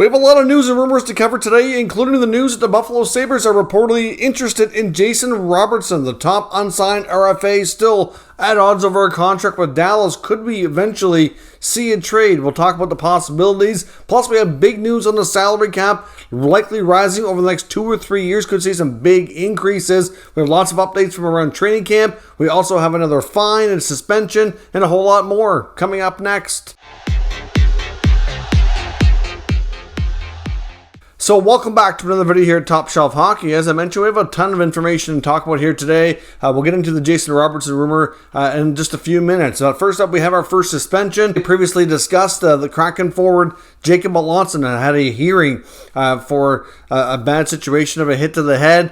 We have a lot of news and rumors to cover today, including the news that the Buffalo Sabres are reportedly interested in Jason Robertson, the top unsigned RFA, still at odds over a contract with Dallas. Could we eventually see a trade? We'll talk about the possibilities. Plus, we have big news on the salary cap, likely rising over the next 2 or 3 years. Could see some big increases. We have lots of updates from around training camp. We also have another fine and suspension and a whole lot more coming up next. So welcome back to another video here at Top Shelf Hockey. As I mentioned, we have a ton of information to talk about here today. We'll get into the Jason Robertson rumor in just a few minutes. First up, we have our first suspension. We previously discussed the Kraken forward Jacob Melanson had a hearing for a bad situation of a hit to the head.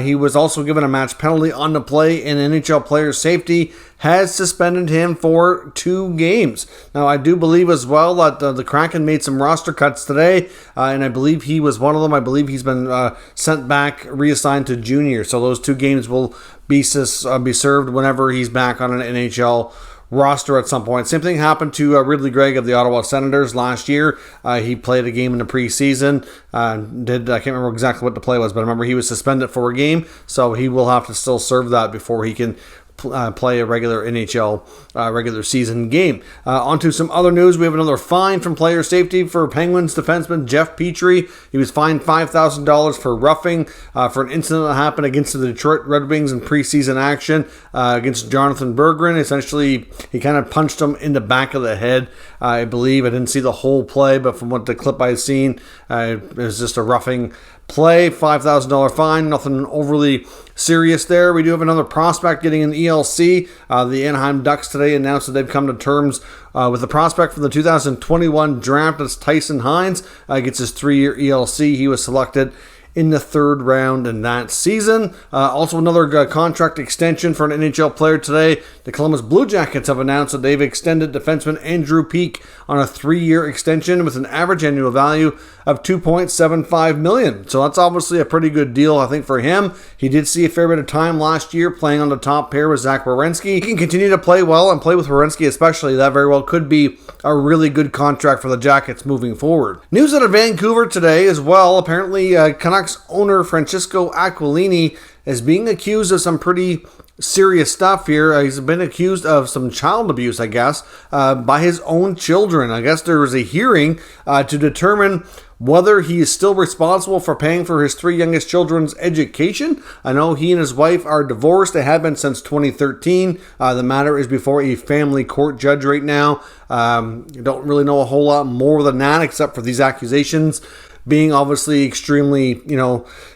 He was also given a match penalty on the play, and NHL player safety has suspended him for 2 games. Now, I do believe as well that the Kraken made some roster cuts today, and I believe he was one of them. I believe he's been sent back, reassigned to junior. So those 2 games will be served whenever he's back on an NHL roster at some point. Same thing happened to Ridley Gregg of the Ottawa Senators last year. He played a game in the preseason. I can't remember exactly what the play was, but I remember he was suspended for a game, so he will have to still serve that before he can play a regular NHL regular season game. On to some other news. We have another fine from player safety for Penguins defenseman Jeff Petry. He was fined $5,000 for roughing for an incident that happened against the Detroit Red Wings in preseason action against Jonathan Berggren. Essentially, he kind of punched him in the back of the head, I believe. I didn't see the whole play, but from what the clip I've seen, it was just a roughing play. $5,000 fine, nothing overly serious there. We do have another prospect getting an ELC. The Anaheim Ducks today announced that they've come to terms with the prospect from the 2021 draft. That's Tyson Hines. Gets his 3-year ELC. He was selected in the 3rd round in that season. Also another contract extension for an NHL player today. The Columbus Blue Jackets have announced that they've extended defenseman Andrew Peeke on a 3-year extension with an average annual value of $2.75 million. So that's obviously a pretty good deal, I think, for him. He did see a fair bit of time last year playing on the top pair with Zach Werenski. He can continue to play well and play with Werenski especially. That very well could be a really good contract for the Jackets moving forward. News out of Vancouver today as well. Apparently, Canucks owner Francesco Aquilini is being accused of some pretty serious stuff here. He's been accused of some child abuse, I guess, by his own children. I guess there was a hearing to determine whether he is still responsible for paying for his 3 youngest children's education. I know he and his wife are divorced. They have been since 2013. The matter is before a family court judge right now. Don't really know a whole lot more than that, except for these accusations being obviously extremely,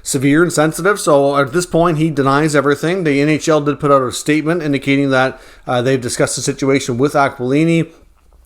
severe and sensitive. So at this point, he denies everything. The NHL did put out a statement indicating that they've discussed the situation with Aquilini,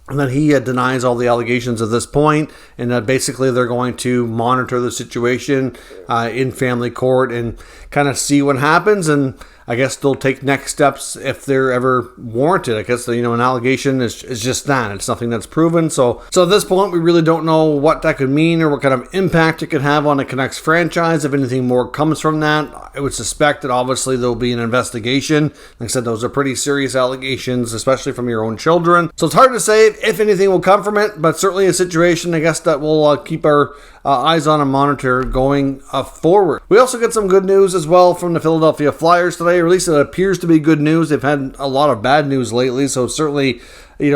and that he denies all the allegations at this point, and that basically they're going to monitor the situation in family court and kind of see what happens, and I guess they'll take next steps if they're ever warranted. I guess, an allegation is just that. It's nothing that's proven. So at this point, we really don't know what that could mean or what kind of impact it could have on the Canucks franchise. If anything more comes from that, I would suspect that obviously there'll be an investigation. Like I said, those are pretty serious allegations, especially from your own children. So it's hard to say if anything will come from it, but certainly a situation, I guess, that we'll keep our eyes on and monitor going forward. We also get some good news as well from the Philadelphia Flyers today, or at least it appears to be good news. They've had a lot of bad news lately, so certainly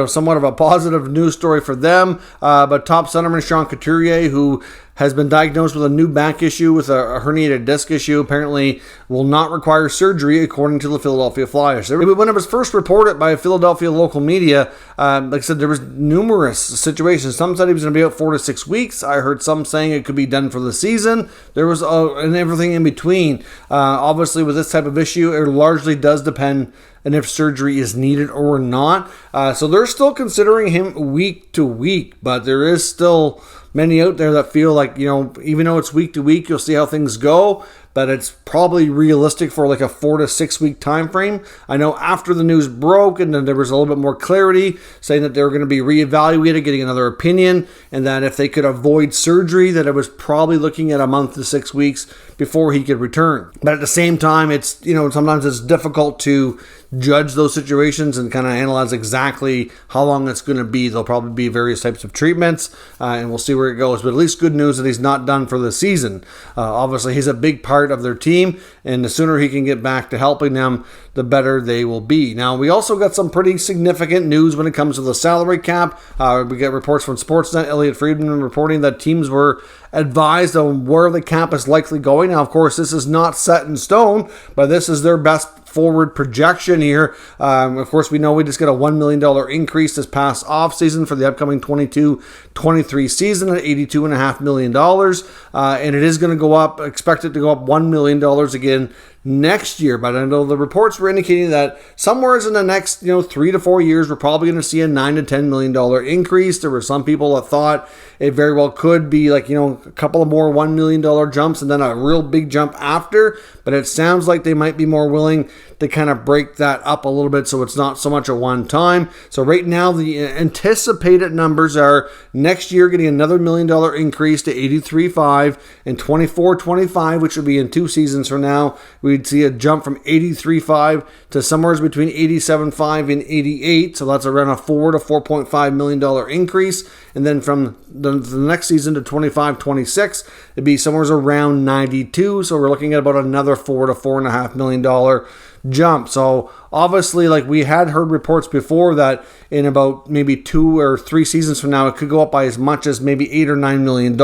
somewhat of a positive news story for them. But top centerman Sean Couturier, who has been diagnosed with a new back issue with a herniated disc issue, apparently will not require surgery, according to the Philadelphia Flyers. When it was first reported by Philadelphia local media, like I said, there was numerous situations. Some said he was going to be out 4 to 6 weeks. I heard some saying it could be done for the season. There was and everything in between. Obviously, with this type of issue, it largely does depend and if surgery is needed or not. So they're still considering him week to week, but there is still many out there that feel like, even though it's week to week, you'll see how things go, but it's probably realistic for like a 4 to 6 week time frame. I know after the news broke and then there was a little bit more clarity saying that they were going to be reevaluated, getting another opinion, and that if they could avoid surgery, that it was probably looking at a month to 6 weeks before he could return. But at the same time, it's, sometimes it's difficult to judge those situations and kind of analyze exactly how long it's going to be. There'll probably be various types of treatments, and we'll see where it goes. But at least good news that he's not done for the season. Obviously, he's a big part of their team, and the sooner he can get back to helping them, the better they will be. Now, we also got some pretty significant news when it comes to the salary cap. We get reports from Sportsnet, Elliotte Friedman reporting that teams were advised on where the cap is likely going. Now, of course, this is not set in stone, but this is their best forward projection here. Of course, we know we just got a $1 million increase this past offseason for the upcoming 22-23 season at $82.5 million. And it is going to go up, expected to go up $1 million again next year. But I know the reports were indicating that somewhere in the next 3 to 4 years, we're probably going to see a $9 to $10 million increase. There were some people that thought it very well could be like, a couple of more $1 million jumps and then a real big jump after. But it sounds like they might be more willing to kind of break that up a little bit so it's not so much a one time. So right now the anticipated numbers are next year getting another $1 million increase to $83.5, and 24-25, which would be in 2 seasons from now, we'd see a jump from $83.5 to somewhere between $87.5 and $88. So that's around a $4 to $4.5 million increase. And then from the next season to 25-26, it'd be somewhere around 92. So we're looking at about another $4 to $4.5 million jump. So obviously, like we had heard reports before that in about maybe 2 or 3 seasons from now, it could go up by as much as maybe $8 or $9 million.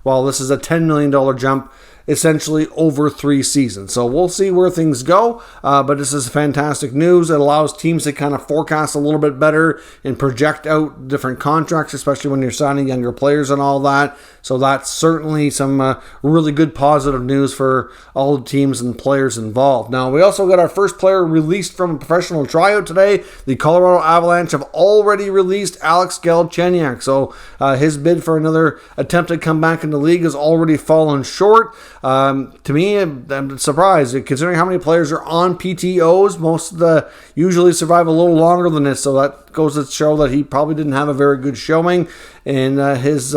While this is a $10 million jump essentially over 3 seasons. So we'll see where things go, but this is fantastic news. It allows teams to kind of forecast a little bit better and project out different contracts, especially when you're signing younger players and all that. So that's certainly some really good positive news for all the teams and players involved. Now, we also got our first player released from a professional tryout today. The Colorado Avalanche have already released Alex Galchenyuk. So his bid for another attempt to come back in the league has already fallen short. To me, I'm surprised considering how many players are on PTOs. Most of the usually survive a little longer than this, so that goes to show that he probably didn't have a very good showing, and his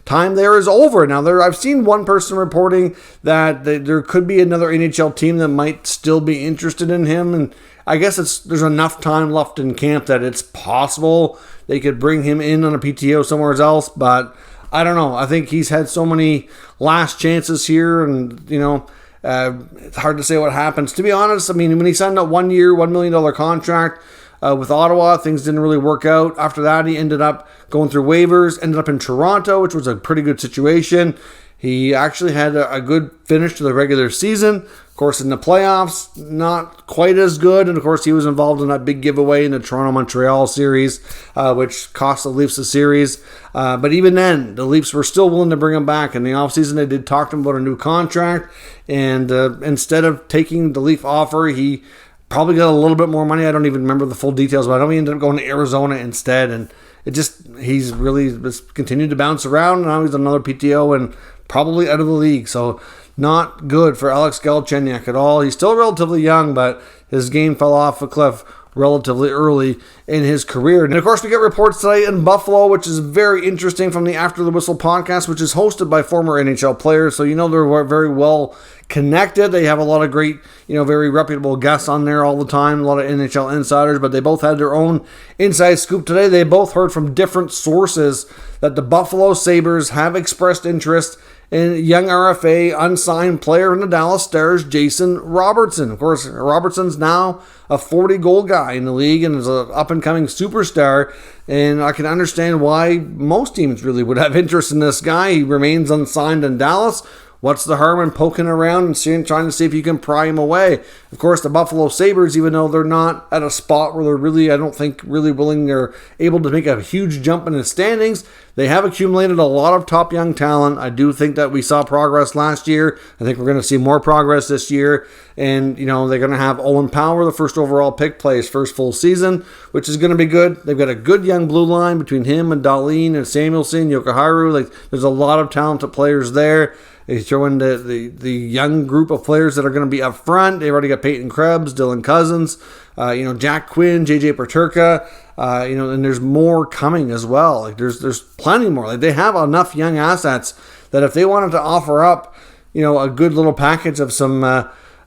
time there is over. Now, I've seen one person reporting that there could be another NHL team that might still be interested in him, and I guess there's enough time left in camp that it's possible they could bring him in on a PTO somewhere else, but I don't know. I think he's had so many last chances here, and, it's hard to say what happens. To be honest, I mean, when he signed a 1 year, $1 million contract with Ottawa, things didn't really work out. After that, he ended up going through waivers, ended up in Toronto, which was a pretty good situation. He actually had a good finish to the regular season. Of course, in the playoffs, not quite as good. And of course, he was involved in that big giveaway in the Toronto-Montreal series, which cost the Leafs the series. But even then, the Leafs were still willing to bring him back. In the offseason, they did talk to him about a new contract. And instead of taking the Leaf offer, he probably got a little bit more money. I don't even remember the full details, but I know he ended up going to Arizona instead. And he's really just continued to bounce around. Now he's another PTO and probably out of the league. So not good for Alex Galchenyuk at all. He's still relatively young, but his game fell off a cliff relatively early in his career. And of course, we get reports today in Buffalo, which is very interesting, from the After the Whistle podcast, which is hosted by former NHL players. So they're very well connected. They have a lot of great, very reputable guests on there all the time, a lot of NHL insiders, but they both had their own inside scoop today. They both heard from different sources that the Buffalo Sabres have expressed interest in young RFA unsigned player in the Dallas Stars, Jason Robertson. Of course, Robertson's now a 40-goal guy in the league and is an up-and-coming superstar, and I can understand why most teams really would have interest in this guy. He remains unsigned in Dallas. What's the harm in poking around and trying to see if you can pry him away? Of course, the Buffalo Sabres, even though they're not at a spot where they're really, I don't think, really willing or able to make a huge jump in the standings, they have accumulated a lot of top young talent. I do think that we saw progress last year. I think we're going to see more progress this year. And, they're going to have Owen Power, the first overall pick, play his first full season, which is going to be good. They've got a good young blue line between him and Dahlin and Samuelson, Yokoharu. There's a lot of talented players there. They throw in the young group of players that are going to be up front. They've already got Peyton Krebs, Dylan Cousins, Jack Quinn, JJ Peterka, and there's more coming as well. There's plenty more. They have enough young assets that if they wanted to offer up, a good little package of some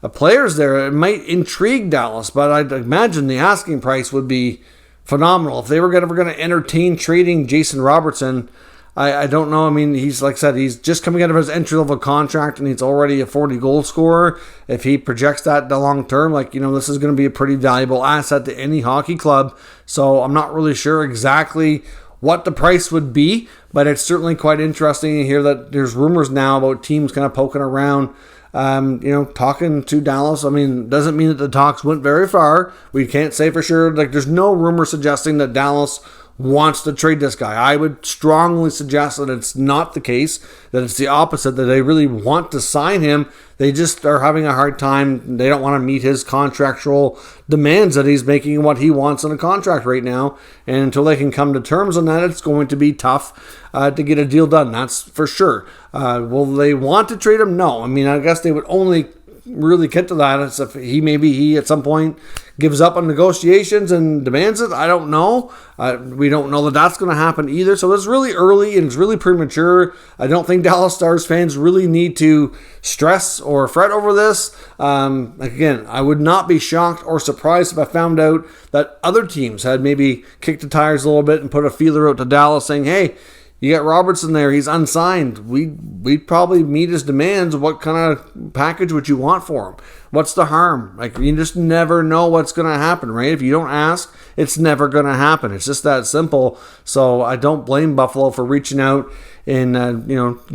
players there, it might intrigue Dallas, but I'd imagine the asking price would be phenomenal. If they were ever going to entertain trading Jason Robertson, I don't know. I mean, he's, like I said, he's just coming out of his entry-level contract, and he's already a 40-goal scorer. If he projects that the long term, this is going to be a pretty valuable asset to any hockey club. So I'm not really sure exactly what the price would be, but it's certainly quite interesting to hear that there's rumors now about teams kind of poking around, talking to Dallas. I mean, doesn't mean that the talks went very far. We can't say for sure. There's no rumor suggesting that Dallas wants to trade this guy. I would strongly suggest that it's not the case, that it's the opposite, that they really want to sign him. They just are having a hard time. They don't want to meet his contractual demands that he's making and what he wants in a contract right now. And until they can come to terms on that, it's going to be tough to get a deal done. That's for sure. Will they want to trade him? No. I mean, I guess they would only really get to that as if he at some point gives up on negotiations and demands it. I don't know. We don't know that that's going to happen either. So it's really early and it's really premature. I don't think Dallas Stars fans really need to stress or fret over this. Again, I would not be shocked or surprised if I found out that other teams had maybe kicked the tires a little bit and put a feeler out to Dallas saying, hey, you got Robertson there. He's unsigned. We'd probably meet his demands. What kind of package would you want for him? What's the harm? You just never know what's going to happen, right? If you don't ask, it's never going to happen. It's just that simple. So I don't blame Buffalo for reaching out and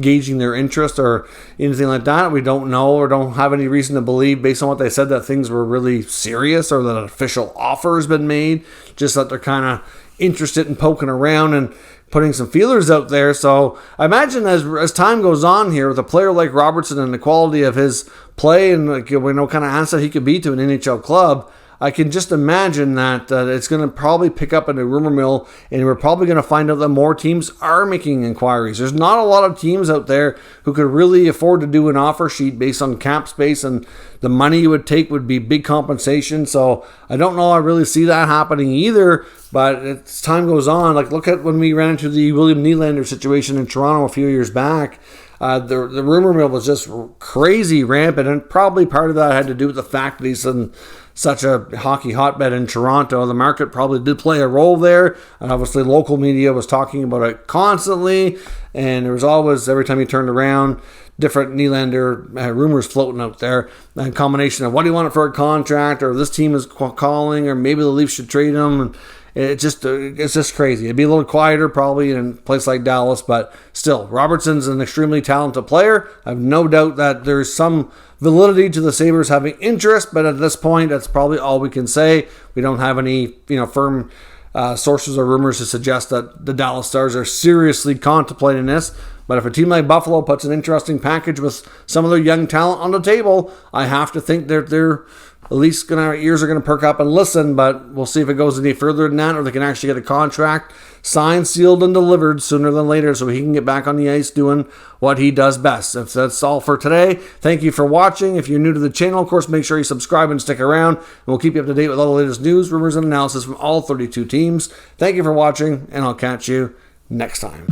gauging their interest or anything like that. We don't know or don't have any reason to believe, based on what they said, that things were really serious or that an official offer has been made. Just that they're kind of interested in poking around and putting some feelers out there. So I imagine as time goes on here, with a player like Robertson and the quality of his play and what kind of asset he could be to an NHL club, I can just imagine that it's going to probably pick up in the rumor mill, and we're probably going to find out that more teams are making inquiries. There's not a lot of teams out there who could really afford to do an offer sheet based on cap space, and the money you would take would be big compensation. So I don't know I really see that happening either, but as time goes on, look at when we ran into the William Nylander situation in Toronto a few years back. The rumor mill was just crazy rampant, and probably part of that had to do with the fact that he's in such a hockey hotbed in Toronto. The market probably did play a role there, and obviously local media was talking about it constantly, and there was always, every time you turned around, different Nylander rumors floating out there. A combination of what do you want for a contract, or this team is calling, or maybe the Leafs should trade him. And it's just crazy. It'd be a little quieter probably in a place like Dallas, but still, Robertson's an extremely talented player. I have no doubt that there's some validity to the Sabres having interest, but at this point, that's probably all we can say. We don't have any firm sources or rumors to suggest that the Dallas Stars are seriously contemplating this. But if a team like Buffalo puts an interesting package with some of their young talent on the table, I have to think that they're at least our ears are going to perk up and listen. But we'll see if it goes any further than that, or they can actually get a contract signed, sealed, and delivered sooner than later, so he can get back on the ice doing what he does best. If that's all for today, thank you for watching. If you're new to the channel, of course, make sure you subscribe and stick around, and we'll keep you up to date with all the latest news, rumors, and analysis from all 32 teams. Thank you for watching, and I'll catch you next time.